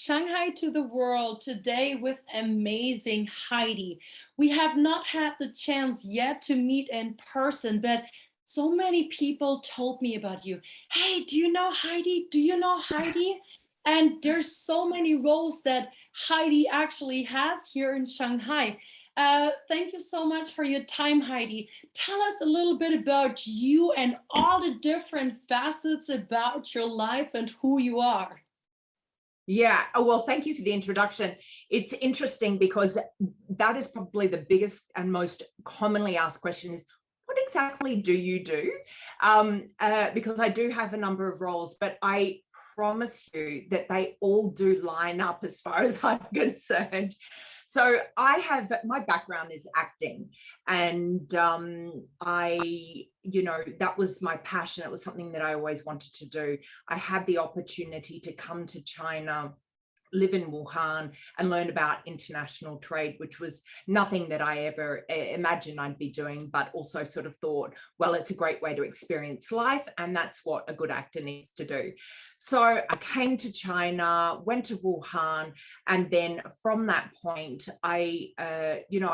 Shanghai to the world today with amazing Heidi. We have not had the chance yet to meet in person, but so many people told me about you. Hey, do you know Heidi? Do you know Heidi? And there's so many roles that Heidi actually has here in Shanghai. Thank you so much for your time, Heidi. Tell us a little bit about you and all the different facets about your life and who you are. Yeah. Oh, well, thank you for the introduction. It's interesting because that is probably the biggest and most commonly asked question is, what exactly do you do? Because I do have a number of roles, but I promise you that they all do line up as far as I'm concerned. So my background is acting, and that was my passion. It was something that I always wanted to do. I had the opportunity to come to China, live in Wuhan, and learn about international trade, which was nothing that I ever imagined I'd be doing, but also sort of thought, well, it's a great way to experience life, and that's what a good actor needs to do. So I came to China, went to Wuhan, and then from that point, I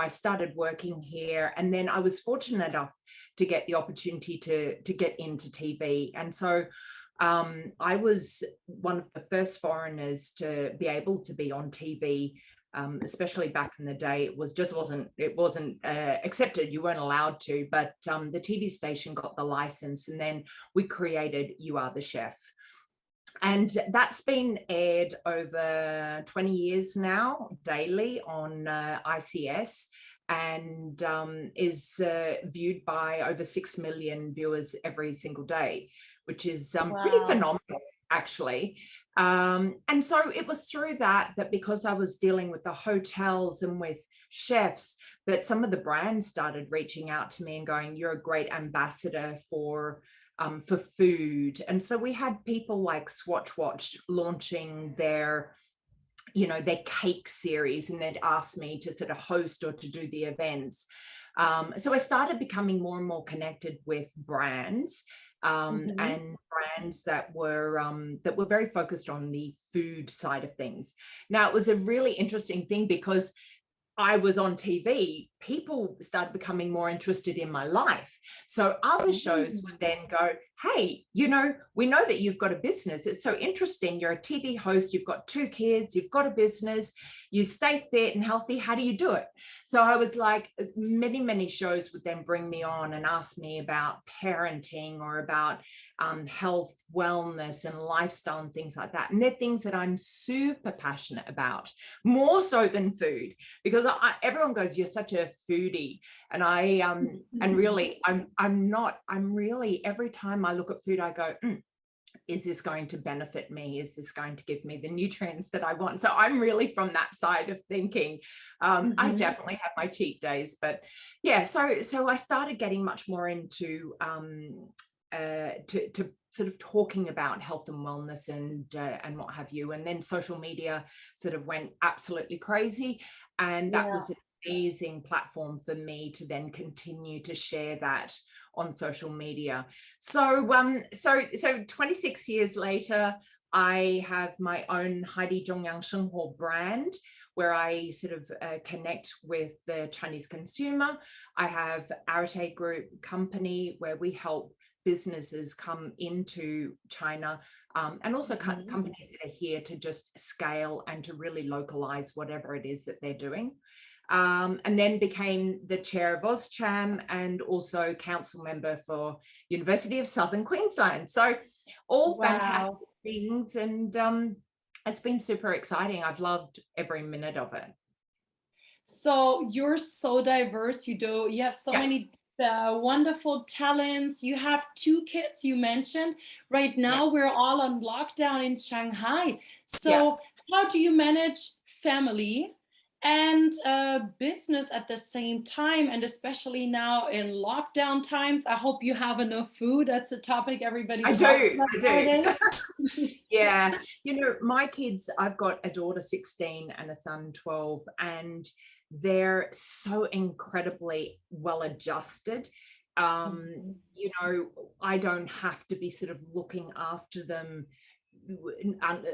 started working here, and then I was fortunate enough to get the opportunity to get into TV. And so I was one of the first foreigners to be able to be on TV, especially back in the day. It wasn't accepted. You weren't allowed to, but the TV station got the license, and then we created You Are the Chef. And that's been aired over 20 years now, daily on ICS, and is viewed by over 6 million viewers every single day, which is pretty phenomenal, actually. And so it was through that because I was dealing with the hotels and with chefs, that some of the brands started reaching out to me and going, you're a great ambassador for food. And so we had people like Swatch Watch launching their cake series, and they'd ask me to sort of host or to do the events. So I started becoming more and more connected with brands, and brands that were very focused on the food side of things. Now, it was a really interesting thing because I was on TV, people started becoming more interested in my life. So other shows would then go, hey, we know that you've got a business. It's so interesting. You're a TV host. You've got 2 kids. You've got a business. You stay fit and healthy. How do you do it? So I was like, many, many shows would then bring me on and ask me about parenting or about health, wellness, and lifestyle and things like that. And they're things that I'm super passionate about, more so than food, because everyone goes, you're such a foodie. And and really, I'm not. I'm really, every time I look at food, I go, is this going to benefit me? Is this going to give me the nutrients that I want? So I'm really from that side of thinking. I definitely have my cheat days, but yeah, so I started getting much more into to sort of talking about health and wellness and what have you. And then social media sort of went absolutely crazy, and that was an amazing platform for me to then continue to share that on social media. So 26 years later, I have my own Heidi Dugan brand, where I sort of connect with the Chinese consumer. I have Arete Group company, where we help businesses come into China, and also companies that are here to just scale and to really localize whatever it is that they're doing. And then became the chair of OzCham and also council member for University of Southern Queensland. So all fantastic things, and it's been super exciting. I've loved every minute of it. So you're so diverse. You have so many wonderful talents. You have 2 kids, you mentioned. Right now we're all on lockdown in Shanghai. So how do you manage family and business at the same time, and especially now in lockdown times? I hope you have enough food. That's a topic everybody talks about nowadays. Yeah, my kids, I've got a daughter 16 and a son 12, and they're so incredibly well adjusted. I don't have to be sort of looking after them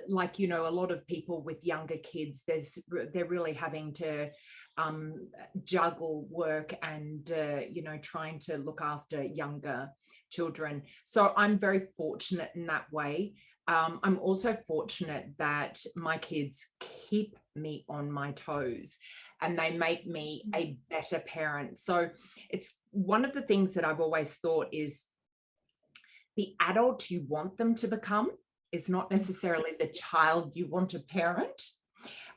like, you know, a lot of people with younger kids, they're really having to juggle work and, you know, trying to look after younger children. So I'm very fortunate in that way. I'm also fortunate that my kids keep me on my toes and they make me a better parent. So it's one of the things that I've always thought is the adult you want them to become is not necessarily the child you want to parent.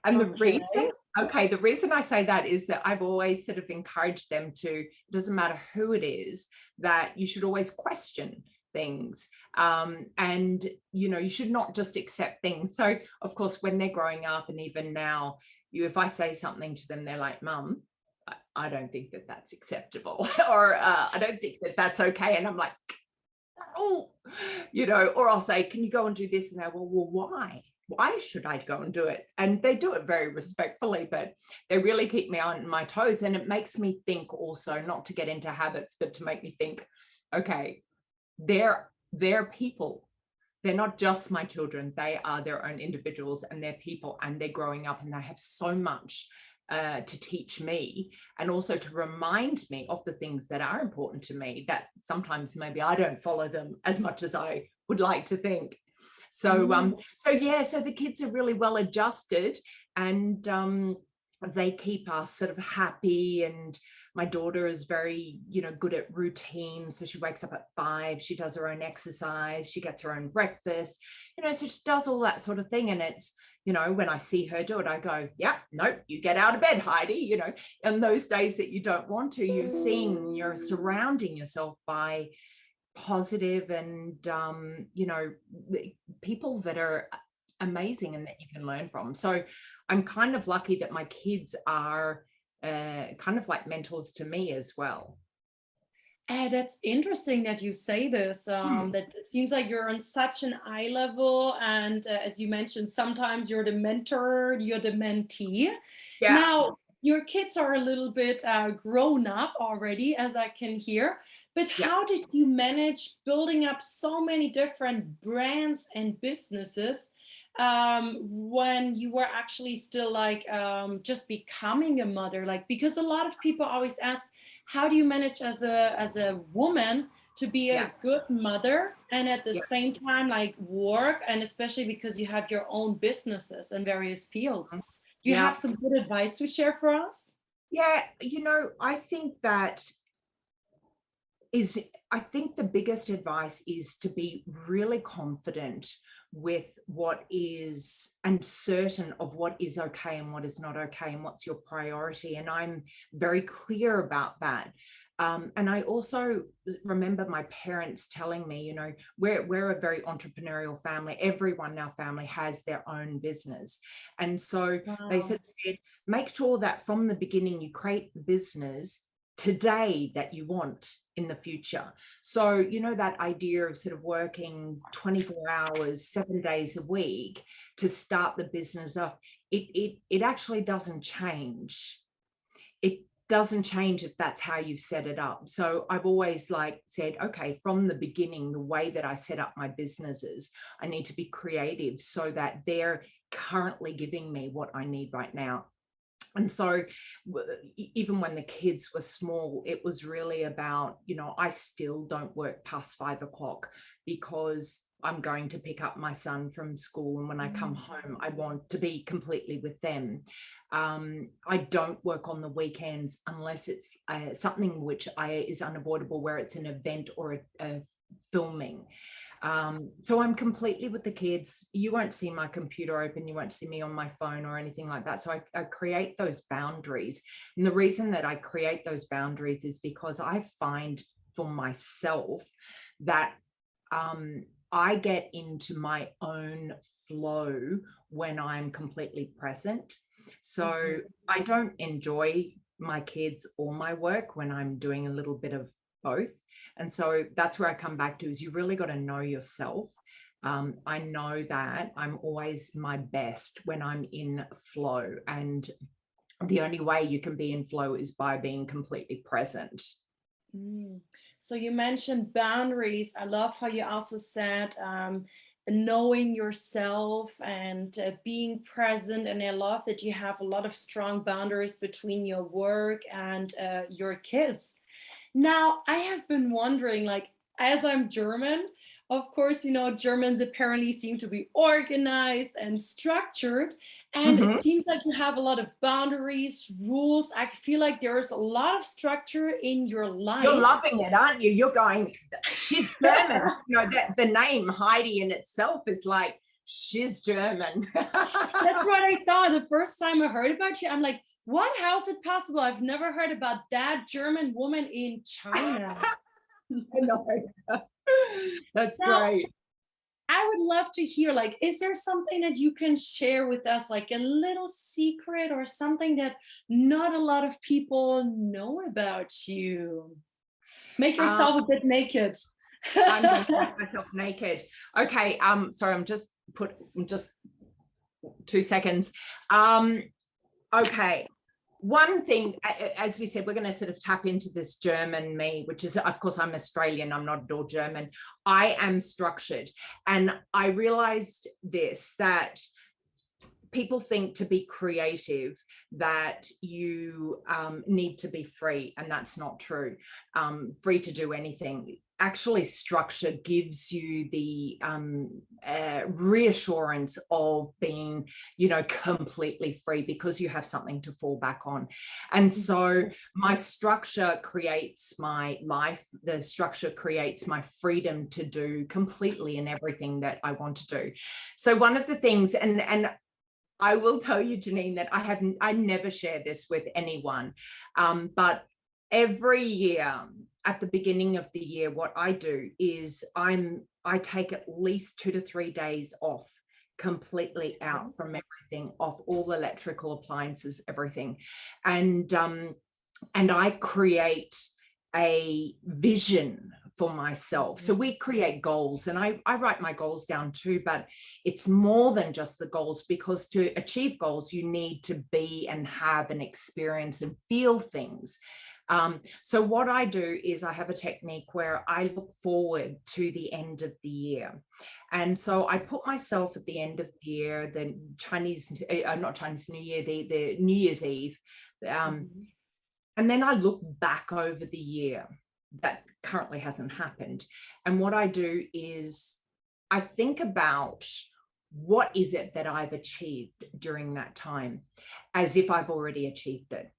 And Okay. the reason I say that is that I've always sort of encouraged them to, it doesn't matter who it is, that you should always question things. And, you know, you should not just accept things. So, of course, when they're growing up and even now, if I say something to them, they're like, Mum, I don't think that that's acceptable, or I don't think that that's okay. And I'm like, oh, you know, or I'll say, can you go and do this? And they're, well, why? Why should I go and do it? And they do it very respectfully, but they really keep me on my toes. And it makes me think also, not to get into habits, but to make me think, okay, they're people. They're not just my children. They are their own individuals and they're people and they're growing up and they have so much to teach me and also to remind me of the things that are important to me that sometimes maybe I don't follow them as much as I would like to think. So so the kids are really well adjusted and they keep us sort of happy. And my daughter is very, you know, good at routine. So she wakes up at 5, she does her own exercise, she gets her own breakfast, you know, so she does all that sort of thing. And it's, you know, when I see her do it, I go, yeah, no, you get out of bed, Heidi, you know, and those days that you don't want to, you're surrounding yourself by positive and, you know, people that are amazing and that you can learn from. So I'm kind of lucky that my kids are kind of like mentors to me as well. That's interesting that you say this. That it seems like you're on such an eye level, and as you mentioned, sometimes you're the mentor, you're the mentee. Yeah. Now, your kids are a little bit grown up already, as I can hear. But Yeah. how did you manage building up so many different brands and businesses when you were actually still like just becoming a mother? Like, because a lot of people always ask, how do you manage as a woman to be Yeah. a good mother and at the Yeah. same time like work, and especially because you have your own businesses in various fields? Do you Yeah. have some good advice to share for us? Yeah. You know, I think the biggest advice is to be really confident with what is and certain of what is okay and what is not okay and what's your priority. And I'm very clear about that. And I also remember my parents telling me, you know, we're a very entrepreneurial family. Everyone in our family has their own business. And so they Wow. said, make sure that from the beginning you create the business today that you want in the future. So, you know, that idea of sort of working 24 hours, 7 days a week to start the business off, it actually doesn't change. It doesn't change if that's how you've set it up. So I've always like said, okay, from the beginning, the way that I set up my businesses, I need to be creative so that they're currently giving me what I need right now. And so even when the kids were small, it was really about, you know, I still don't work past 5 o'clock because I'm going to pick up my son from school. And when I come home, I want to be completely with them. I don't work on the weekends unless it's something which is unavoidable, where it's an event or a filming. So I'm completely with the kids. You won't see my computer open. You won't see me on my phone or anything like that. So I create those boundaries. And the reason that I create those boundaries is because I find for myself that I get into my own flow when I'm completely present. So I don't enjoy my kids or my work when I'm doing a little bit of both. And so that's where I come back to, is you really got to know yourself. I know that I'm always my best when I'm in flow. And the only way you can be in flow is by being completely present. So you mentioned boundaries. I love how you also said knowing yourself and being present. And I love that you have a lot of strong boundaries between your work and your kids. Now, I have been wondering, like, as I'm German, of course, Germans apparently seem to be organized and structured. And Mhm. it seems like you have a lot of boundaries, rules. I feel like there's a lot of structure in your You're life. loving it, aren't you? You're going, she's German. That the name Heidi in itself is like, she's German. That's what I thought the first time I heard about you. I'm like, what? How is it possible? I've never heard about that German woman in China. I know. That's Now, great. I would love to hear, like, is there something that you can share with us, like a little secret or something that not a lot of people know about you? Make Um, yourself a bit naked. I'm going to make myself naked. Okay. Sorry, I'm just 2 seconds. Okay. One thing, as we said, we're going to sort of tap into this German me, which is, of course, I'm Australian. I'm not at all German. I am structured. And I realized this, that people think to be creative that you need to be free, and that's not true. Free to do anything. Actually, structure gives you the reassurance of being, completely free, because you have something to fall back on. And so my structure creates my life. The structure creates my freedom to do completely and everything that I want to do. So one of the things, and I will tell you, Janine, that I never share this with anyone, but every year at the beginning of the year, what I do is I take at least 2 to 3 days off, completely out from everything, off all electrical appliances, everything, and I create a vision for myself. So we create goals, and I write my goals down too, but it's more than just the goals, because to achieve goals, you need to be and have an experience and feel things. So what I do is I have a technique where I look forward to the end of the year. And so I put myself at the end of the year, the not Chinese New Year, the New Year's Eve. And then I look back over the year that currently hasn't happened. And what I do is I think about, what is it that I've achieved during that time, as if I've already achieved it.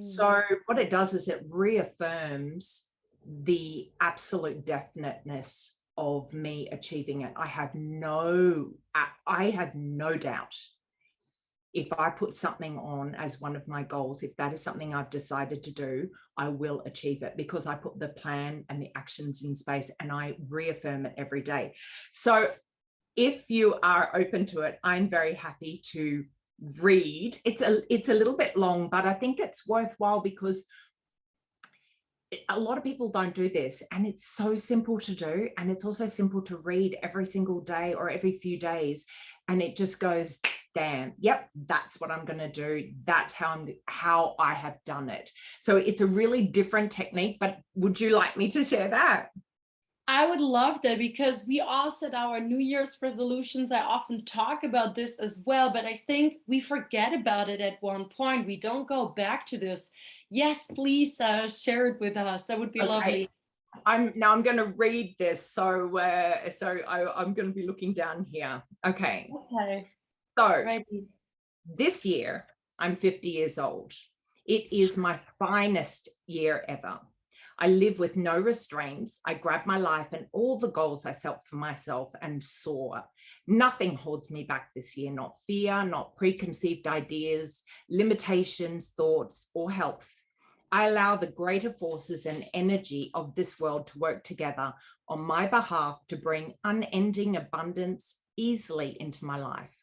So what it does is it reaffirms the absolute definiteness of me achieving it. I have no doubt, if I put something on as one of my goals, if that is something I've decided to do, I will achieve it, because I put the plan and the actions in space, and I reaffirm it every day. So if you are open to it, I'm very happy to read. It's a little bit long, but I think it's worthwhile, because a lot of people don't do this, and it's so simple to do, and it's also simple to read every single day or every few days, and it just goes, damn, yep, that's what I'm going to do. That's how I have done it. So it's a really different technique, but would you like me to share that? I would love that, because we all set our New Year's resolutions. I often talk about this as well, but I think we forget about it at one point. We don't go back to this. Yes, please share it with us. That would be lovely. I'm going to read this. So I'm going to be looking down here. Okay. Okay. So Ready. this year, I'm 50 years old. It is my finest year ever. I live with no restraints. I grab my life and all the goals I set for myself and soar. Nothing holds me back this year, not fear, not preconceived ideas, limitations, thoughts, or health. I allow the greater forces and energy of this world to work together on my behalf to bring unending abundance easily into my life.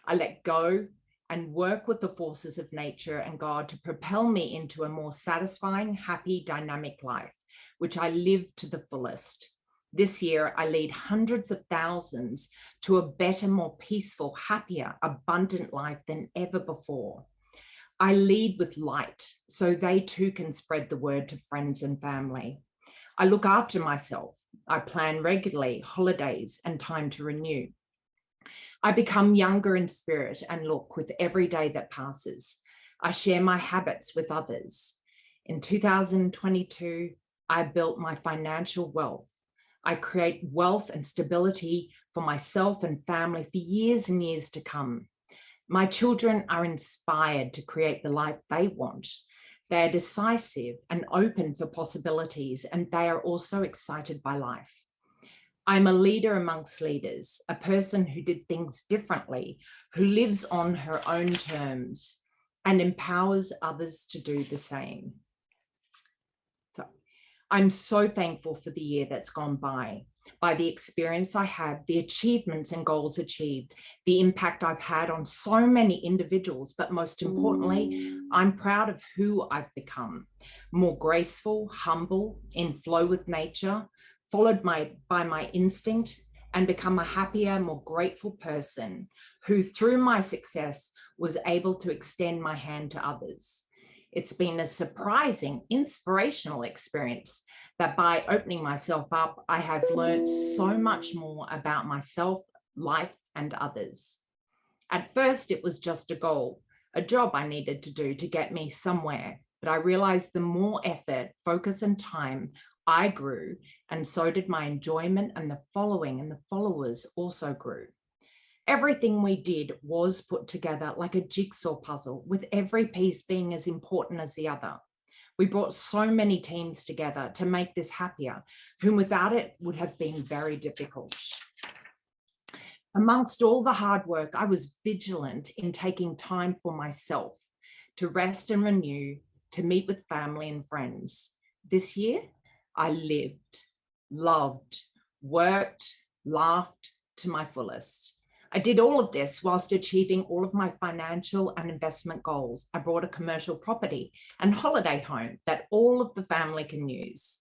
I let go and work with the forces of nature and God to propel me into a more satisfying, happy, dynamic life, which I live to the fullest. This year, I lead hundreds of thousands to a better, more peaceful, happier, abundant life than ever before. I lead with light so they too can spread the word to friends and family. I look after myself. I plan regularly holidays and time to renew. I become younger in spirit and look with every day that passes. I share my habits with others. In 2022, I built my financial wealth. I create wealth and stability for myself and family for years and years to come. My children are inspired to create the life they want. They are decisive and open for possibilities, and they are also excited by life. I'm a leader amongst leaders, a person who did things differently, who lives on her own terms and empowers others to do the same. So I'm so thankful for the year that's gone by the experience I had, the achievements and goals achieved, the impact I've had on so many individuals, but most importantly, I'm proud of who I've become. More graceful, humble, in flow with nature, followed by my instinct, and become a happier, more grateful person who, through my success, was able to extend my hand to others. It's been a surprising, inspirational experience that by opening myself up, I have learned so much more about myself, life, and others. At first, it was just a goal, a job I needed to do to get me somewhere. But I realized the more effort, focus, and time I grew, and so did my enjoyment, and the following and the followers also grew. Everything we did was put together like a jigsaw puzzle, with every piece being as important as the other. We brought so many teams together to make this happier, whom without it would have been very difficult. Amongst all the hard work, I was vigilant in taking time for myself to rest and renew, to meet with family and friends. This year, I lived, loved, worked, laughed to my fullest. I did all of this whilst achieving all of my financial and investment goals. I bought a commercial property and holiday home that all of the family can use.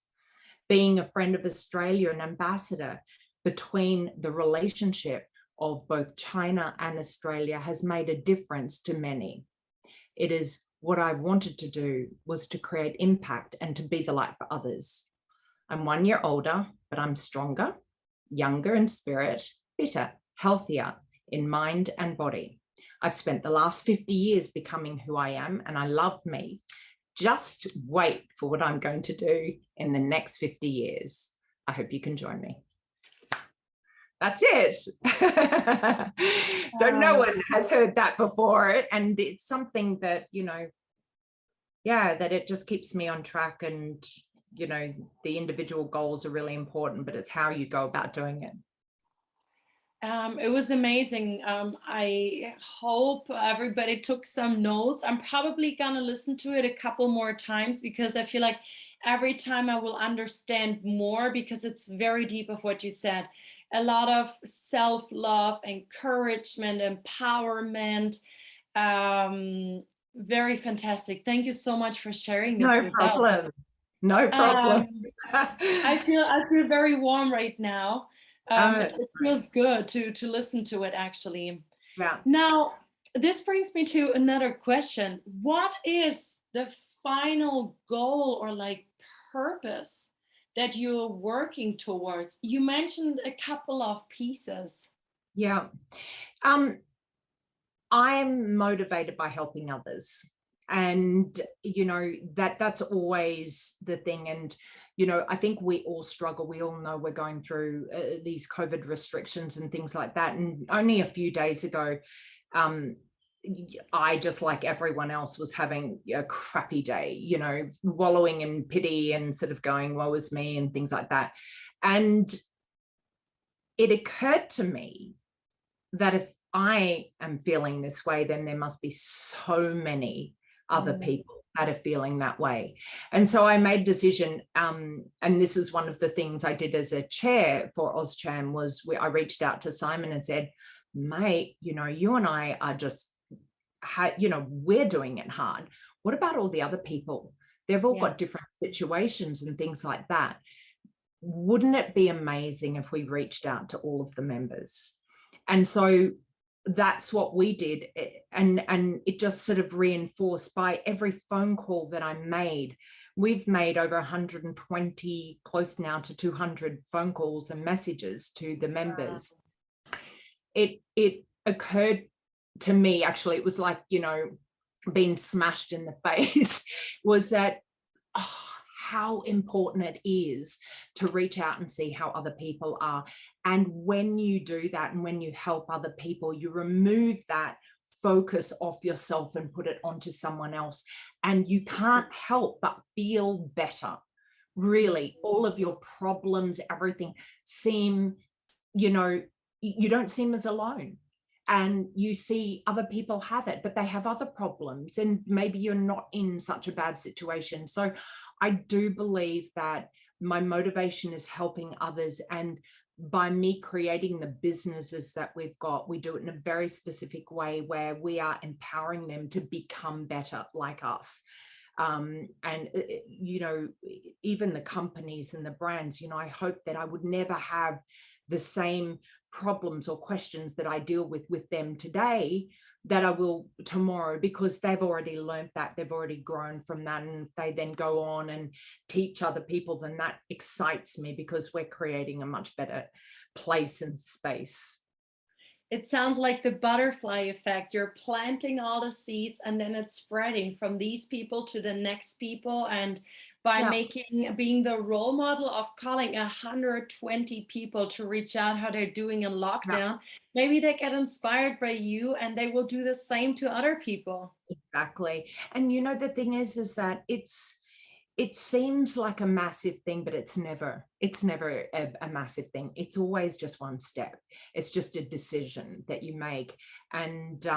Being a friend of Australia, an ambassador between the relationship of both China and Australia, has made a difference to many. It is what I wanted to do, was to create impact and to be the light for others. I'm 1 year older, but I'm stronger, younger in spirit, fitter, healthier in mind and body. I've spent the last 50 years becoming who I am, and I love me. Just wait for what I'm going to do in the next 50 years. I hope you can join me. That's it. So no one has heard that before, and it's something that, that it just keeps me on track, and the individual goals are really important, but it's how you go about doing it. It was amazing. I hope everybody took some notes. I'm probably gonna listen to it a couple more times, because I feel like every time I will understand more, because it's very deep of what you said. A lot of self-love, encouragement, empowerment. Very fantastic. Thank you so much for sharing this with us. No problem. I feel very warm right now. It feels good to listen to it, actually. Yeah. Now, this brings me to another question. What is the final goal or purpose that you're working towards? You mentioned a couple of pieces. Yeah. I'm motivated by helping others. And, that's always the thing. And, I think we all struggle. We all know we're going through these COVID restrictions and things like that. And only a few days ago, I, just like everyone else, was having a crappy day, wallowing in pity and sort of going, woe is me, and things like that. And it occurred to me that if I am feeling this way, then there must be so many other people that are feeling that way. And so I made a decision, and this was one of the things I did as a chair for AusCham, was I reached out to Simon and said, mate, you and I are just, we're doing it hard. What about all the other people? They've all got different situations and things like that. Wouldn't it be amazing if we reached out to all of the members? And so that's what we did. And it just sort of reinforced by every phone call that I made. We've made over 120, close now to 200 phone calls and messages to the members. It occurred to me, actually, it was like, being smashed in the face, was that, oh, how important it is to reach out and see how other people are. And when you do that, and when you help other people, you remove that focus off yourself and put it onto someone else. And you can't help but feel better. Really, all of your problems, everything seem, you don't seem as alone. And you see other people have it, but they have other problems, and maybe you're not in such a bad situation. So I do believe that my motivation is helping others. And by me creating the businesses that we've got, we do it in a very specific way where we are empowering them to become better like us. And even the companies and the brands, I hope that I would never have the same problems or questions that I deal with them today that I will tomorrow, because they've already learned that, they've already grown from that. And if they then go on and teach other people, then that excites me, because we're creating a much better place and space. It sounds like the butterfly effect. You're planting all the seeds and then it's spreading from these people to the next people. And by Yeah. being the role model of calling 120 people to reach out how they're doing in Yeah. lockdown, maybe they get inspired by you and they will do the same to other people. Exactly. And the thing is that it seems like a massive thing, but it's never a massive thing. It's always just one step. It's just a decision that you make. And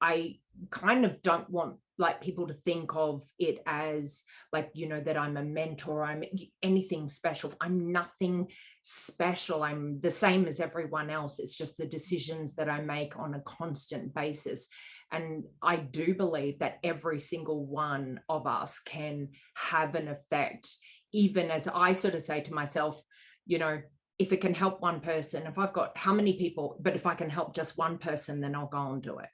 I kind of don't want like people to think of it as like, that I'm a mentor, I'm anything special. I'm nothing special. I'm the same as everyone else. It's just the decisions that I make on a constant basis. And I do believe that every single one of us can have an effect, even as I sort of say to myself, if it can help one person, if I've got how many people, but if I can help just one person, then I'll go and do it.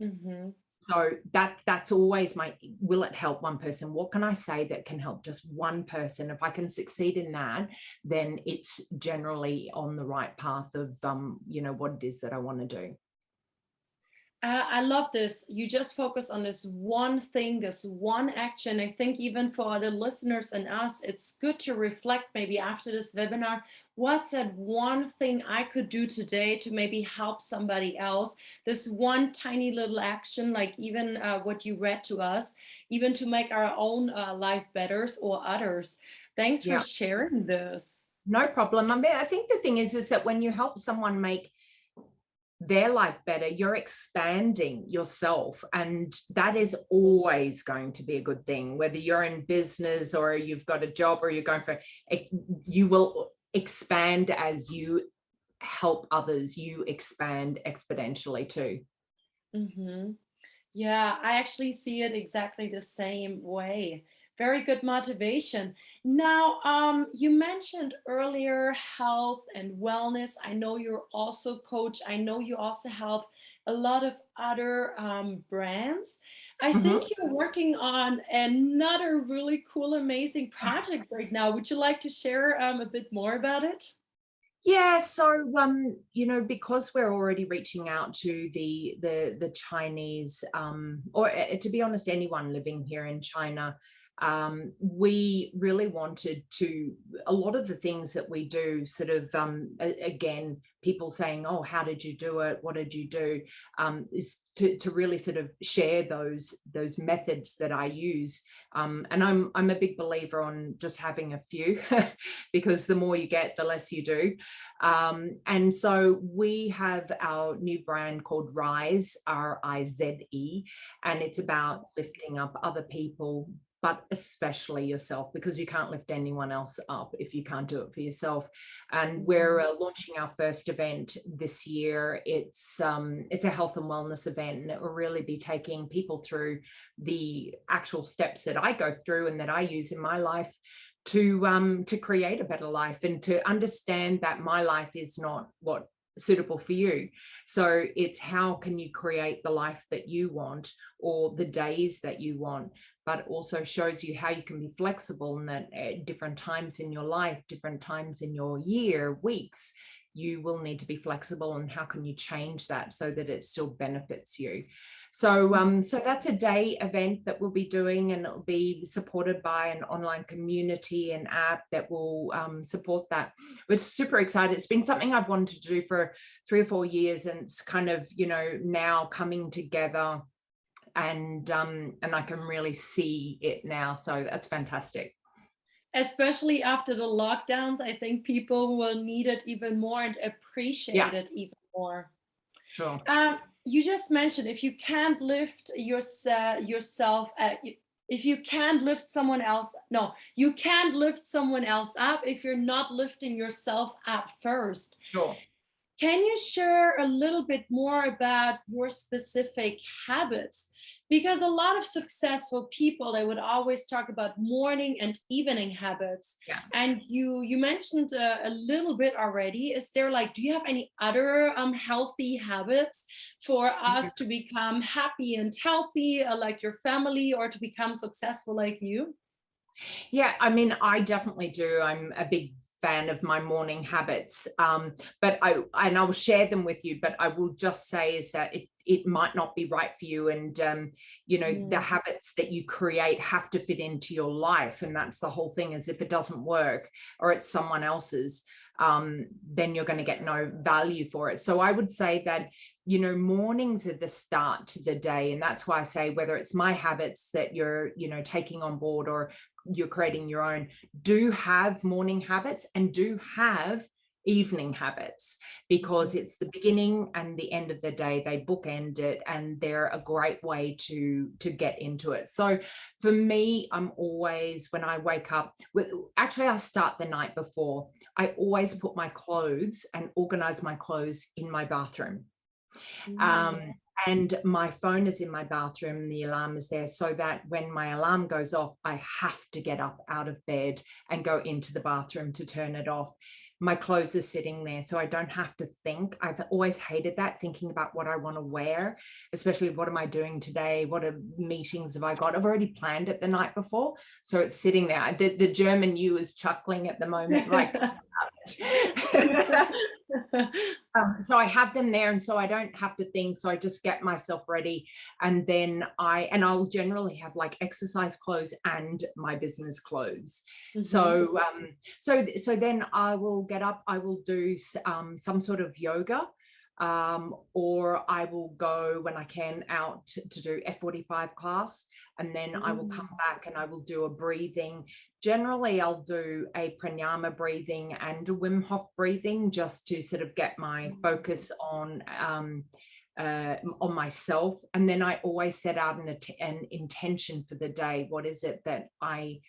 Mm-hmm. So that's always will it help one person? What can I say that can help just one person? If I can succeed in that, then it's generally on the right path of, what it is that I want to do. I love this. You just focus on this one thing, this one action. I think even for the listeners and us, it's good to reflect maybe after this webinar, what's that one thing I could do today to maybe help somebody else? This one tiny little action, like even what you read to us, even to make our own life better or others. Thanks for Yeah, sharing this. no problem. I mean, I think the thing is that when you help someone make their life better, you're expanding yourself, and that is always going to be a good thing, whether you're in business or you've got a job or you're going for it. You will expand as you help others. You expand exponentially too. Mm-hmm. Yeah, I actually see it exactly the same way. Very good motivation. Now, you mentioned earlier health and wellness. I know you're also coach. I know you also help a lot of other brands. I think Mhm. you're working on another really cool, amazing project right now. Would you like to share a bit more about it? Yeah, so because we're already reaching out to the Chinese, or to be honest, anyone living here in China, we really wanted to. A lot of the things that we do, sort of, again, people saying, "Oh, how did you do it? What did you do?" Is to really sort of share those methods that I use. And I'm a big believer on just having a few, because the more you get, the less you do. And so we have our new brand called Rise, Rize, and it's about lifting up other people, but especially yourself, because you can't lift anyone else up if you can't do it for yourself. And we're launching our first event this year. It's a health and wellness event, and it will really be taking people through the actual steps that I go through and that I use in my life to create a better life, and to understand that my life is not what suitable for you. So it's how can you create the life that you want or the days that you want, but also shows you how you can be flexible, and that at different times in your life, different times in your year, weeks, you will need to be flexible, and how can you change that so that it still benefits you. So that's a day event that we'll be doing, and it'll be supported by an online community and app that will support that. We're super excited. It's been something I've wanted to do for 3 or 4 years, and it's kind of, now coming together, and I can really see it now. So that's fantastic. Especially after the lockdowns, I think people will need it even more and Yeah, appreciate it even more. sure. You just mentioned if you can't lift yourself, if you can't lift someone else, no, you can't lift someone else up if you're not lifting yourself up first. Sure. Can you share a little bit more about your specific habits? Because a lot of successful people, they would always talk about morning and evening habits. Yeah. And you mentioned a little bit already. Is there like, do you have any other healthy habits for us to become happy and healthy, like your family, or to become successful like you? Yeah, I mean, I definitely do. I'm a big fan of my morning habits, but I'll share them with you. But I will just say is that it might not be right for you, and the Mm. habits that you create have to fit into your life, and that's the whole thing. Is if it doesn't work or it's someone else's, then you're going to get no value for it. So I would say that mornings are the start to the day, and that's why I say whether it's my habits that you're taking on board or you're creating your own, do have morning habits and do have evening habits, because it's the beginning and the end of the day. They bookend it, and they're a great way to get into it. So for me, I'm always, when I wake up, actually I start the night before. I always put my clothes and organize my clothes in my bathroom. Mm. And my phone is in my bathroom, the alarm is there, so that when my alarm goes off, I have to get up out of bed and go into the bathroom to turn it off. My clothes are sitting there, so I don't have to think. I've always hated that, thinking about what I want to wear, especially what am I doing today? What meetings have I got? I've already planned it the night before, so it's sitting there. The German you is chuckling at the moment, right? So I have them there, and so I don't have to think. So I just get myself ready, and then I'll generally have like exercise clothes and my business clothes. Mhm. So then I will get up. I will do some sort of yoga, or I will go when I can out to do F45 class, and then I will come back and I will do a breathing. Generally, I'll do a pranayama breathing and a Wim Hof breathing, just to sort of get my focus on myself. And then I always set out an intention for the day. What is it that I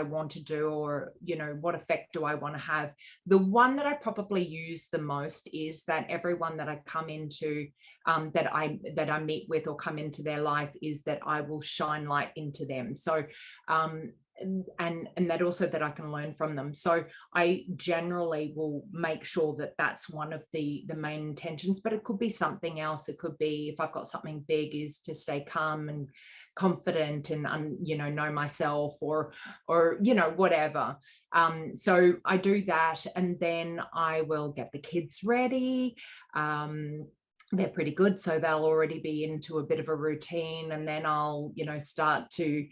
want to do, or what effect do I want to have? The one that I probably use the most is that everyone that I come into, that I meet with or come into their life, is that I will shine light into them. So and that also that I can learn from them. So I generally will make sure that that's one of the main intentions, but it could be something else. It could be, if I've got something big, is to stay calm and confident and know myself, or whatever. So I do that, and then I will get the kids ready. They're pretty good, so they'll already be into a bit of a routine, and then I'll start to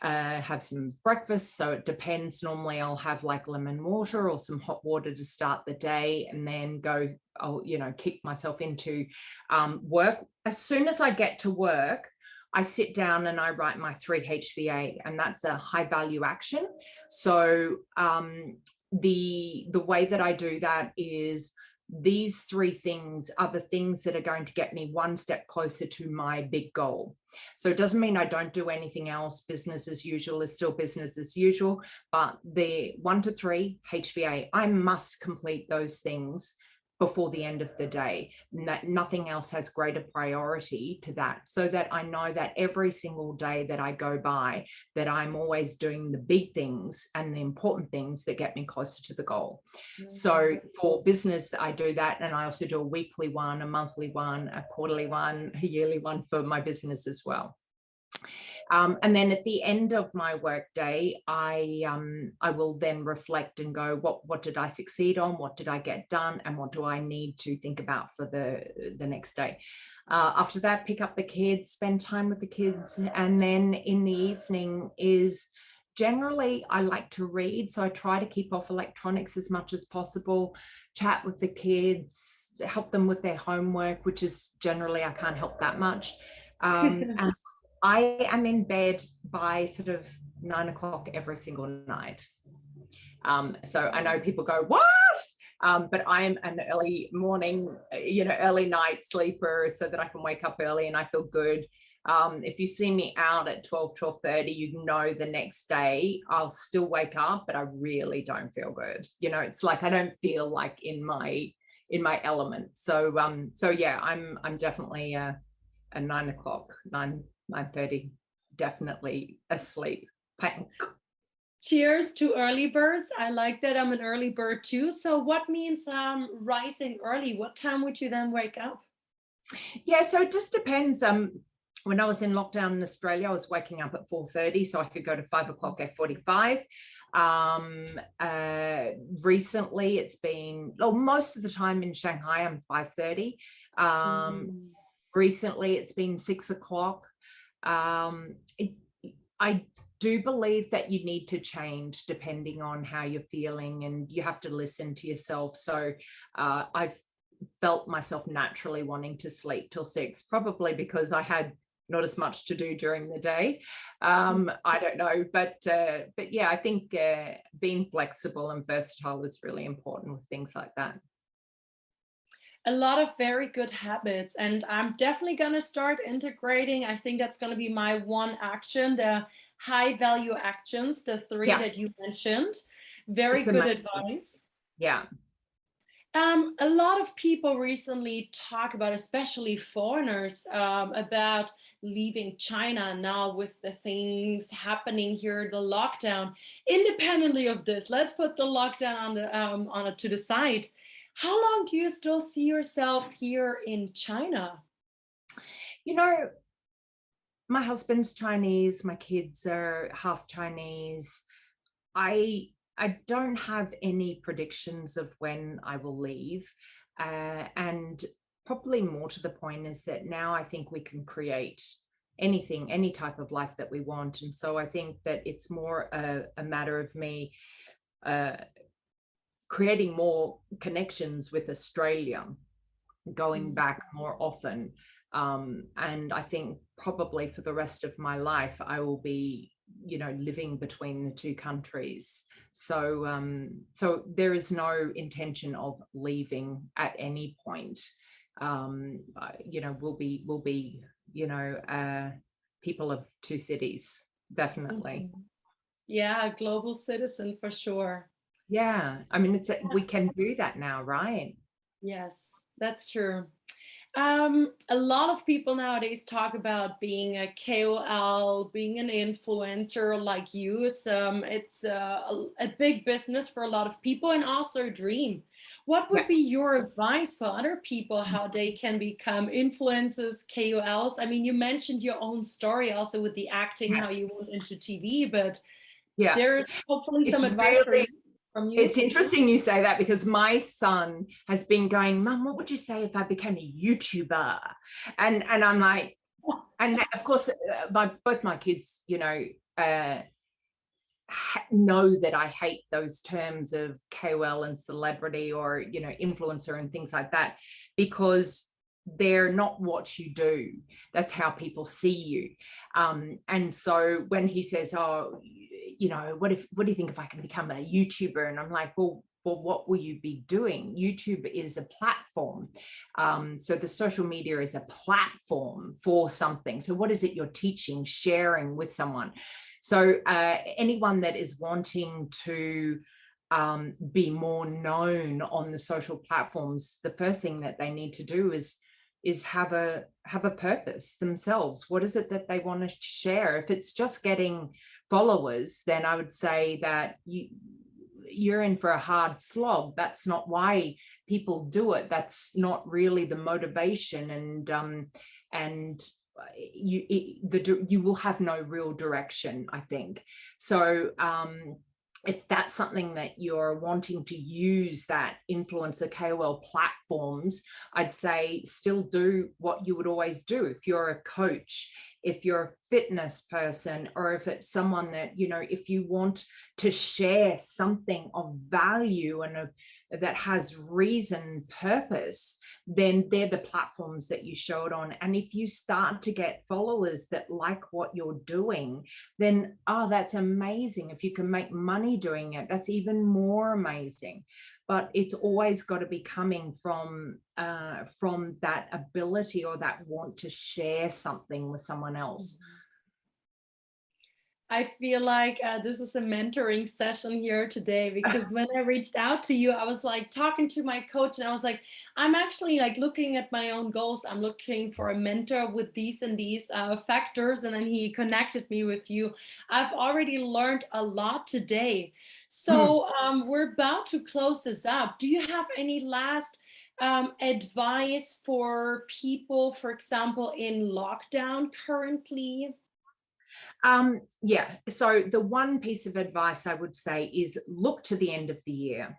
have some breakfast. So it depends. Normally I'll have like lemon water or some hot water to start the day, and then I'll kick myself into work. As soon as I get to work, I sit down and I write my 3 HVA, and that's a high value action. So the way that I do that is, these 3 things are the things that are going to get me one step closer to my big goal. So it doesn't mean I don't do anything else. Business as usual is still business as usual, but the 1 to 3 HVA, I must complete those things before the end of the day. Nothing else has greater priority to that, so that I know that every single day that I go by, that I'm always doing the big things and the important things that get me closer to the goal. So for business, I do that. And I also do a weekly one, a monthly one, a quarterly one, a yearly one for my business as well. And then at the end of my work day, I will then reflect and go, what did I succeed on? What did I get done? And what do I need to think about for the next day? After that, pick up the kids, spend time with the kids. And then in the evening is generally I like to read. So I try to keep off electronics as much as possible, chat with the kids, help them with their homework, which is generally I can't help that much. And I am in bed by sort of 9 o'clock every single night. So I know people go, what? But I am an early morning, early night sleeper, so that I can wake up early and I feel good. If you see me out at 12:30, you know the next day I'll still wake up, but I really don't feel good. It's like I don't feel like in my element. So yeah, I'm definitely a 9 o'clock, 9:30, definitely asleep. Panic. Cheers to early birds. I like that. I'm an early bird too. So what means rising early? What time would you then wake up? Yeah, so it just depends. When I was in lockdown in Australia, I was waking up at 4:30, so I could go to 5 o'clock at 45. Recently it's been, most of the time in Shanghai, I'm 5:30. Recently it's been 6 o'clock. I do believe that you need to change depending on how you're feeling, and you have to listen to yourself. So I've felt myself naturally wanting to sleep till 6, probably because I had not as much to do during the day. I don't know, but yeah, I think being flexible and versatile is really important with things like that. A lot of very good habits, and I'm definitely going to start integrating. I think that's going to be my one action, the high value actions, the 3 that you mentioned. Very It's good amazing. advice. Yeah. A lot of people recently talk about, especially foreigners, about leaving China now with the things happening here, the lockdown. Independently of this, let's put the lockdown on it to the side. How long do you still see yourself here in China? My husband's Chinese, my kids are half Chinese. I don't have any predictions of when I will leave. And probably more to the point is that now I think we can create anything, any type of life that we want. And so I think that it's more a matter of me creating more connections with Australia, going back more often. And I think probably for the rest of my life, I will be, living between the two countries. So there is no intention of leaving at any point. We'll be, people of two cities, definitely. Yeah, global citizen for sure. Yeah, I mean, we can do that now, right? Yes, that's true. A lot of people nowadays talk about being a KOL, being an influencer like you. It's a big business for a lot of people, and also a dream. What would be your advice for other people, how they can become influencers, KOLs? I mean, you mentioned your own story also with the acting, how you went into TV, but there's hopefully some advice for you. It's interesting you say that, because my son has been going, Mum, what would you say if I became a YouTuber? And I'm like, and of course, both my kids, know that I hate those terms of KOL and celebrity or, influencer and things like that, because they're not what you do. That's how people see you. And so when he says, oh, what do you think if I can become a YouTuber? And I'm like, well, what will you be doing? YouTube is a platform. So the social media is a platform for something. So what is it you're teaching, sharing with someone? So anyone that is wanting to be more known on the social platforms, the first thing that they need to do is have a purpose themselves. What is it that they want to share? If it's just getting followers, then I would say that you're in for a hard slog. That's not why people do it. That's not really the motivation, and you will have no real direction, I think. So if that's something that you're wanting to use, that influencer KOL platforms, I'd say still do what you would always do. If you're a coach, if you're a fitness person, or if it's someone that, you know, if you want to share something of value and that has reason, purpose, then they're the platforms that you show it on. And if you start to get followers that like what you're doing, then, oh, that's amazing. If you can make money doing it, that's even more amazing. But it's always got to be coming from that ability or that want to share something with someone else. I feel like this is a mentoring session here today, because when I reached out to you, I was like talking to my coach and I was like, I'm actually like looking at my own goals. I'm looking for a mentor with these and these factors. And then he connected me with you. I've already learned a lot today. So we're about to close this up. Do you have any last advice for people, for example, in lockdown currently? Yeah, so the one piece of advice I would say is look to the end of the year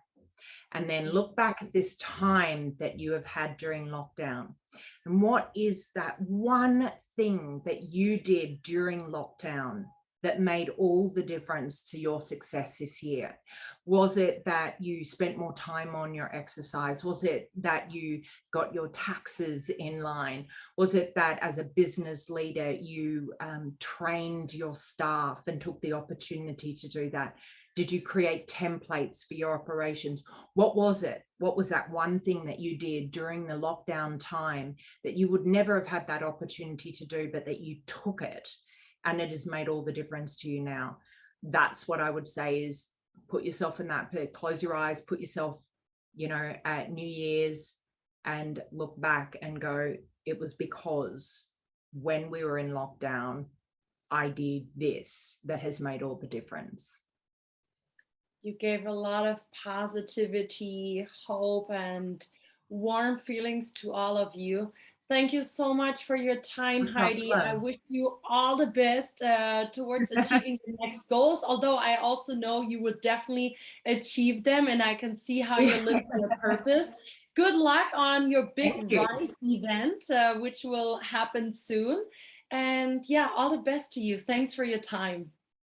and then look back at this time that you have had during lockdown. And what is that one thing that you did during lockdown that made all the difference to your success this year? Was it that you spent more time on your exercise? Was it that you got your taxes in line? Was it that as a business leader, you trained your staff and took the opportunity to do that? Did you create templates for your operations? What was it? What was that one thing that you did during the lockdown time that you would never have had that opportunity to do, but that you took it and it has made all the difference to you now? That's what I would say, is put yourself in that, close your eyes, put yourself, you know, at New Year's and look back and go, it was because when we were in lockdown, I did this that has made all the difference. You gave a lot of positivity, hope, and warm feelings to all of you. Thank you so much for your time, No Heidi. I problem. wish you all the best towards achieving your next goals, although I also know you would definitely achieve them, and I can see how you're living your purpose. Good luck on your big Thank you. Rise event, which will happen soon. And yeah, all the best to you. Thanks for your time.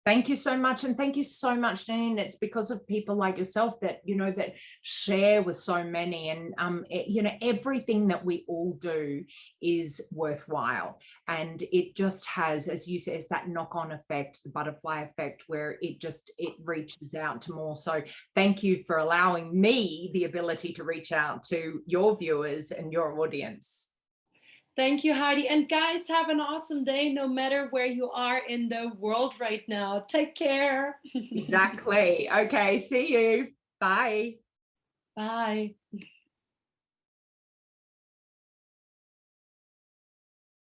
Thank you so much. And thank you so much, Janine. It's because of people like yourself that, you know, that share with so many. And, you know, everything that we all do is worthwhile. And it just has, as you say, it's that knock-on effect, the butterfly effect, where it reaches out to more. So thank you for allowing me the ability to reach out to your viewers and your audience. Thank you, Heidi. And guys, have an awesome day, no matter where you are in the world right now. Take care. Exactly. Okay. See you. Bye. Bye.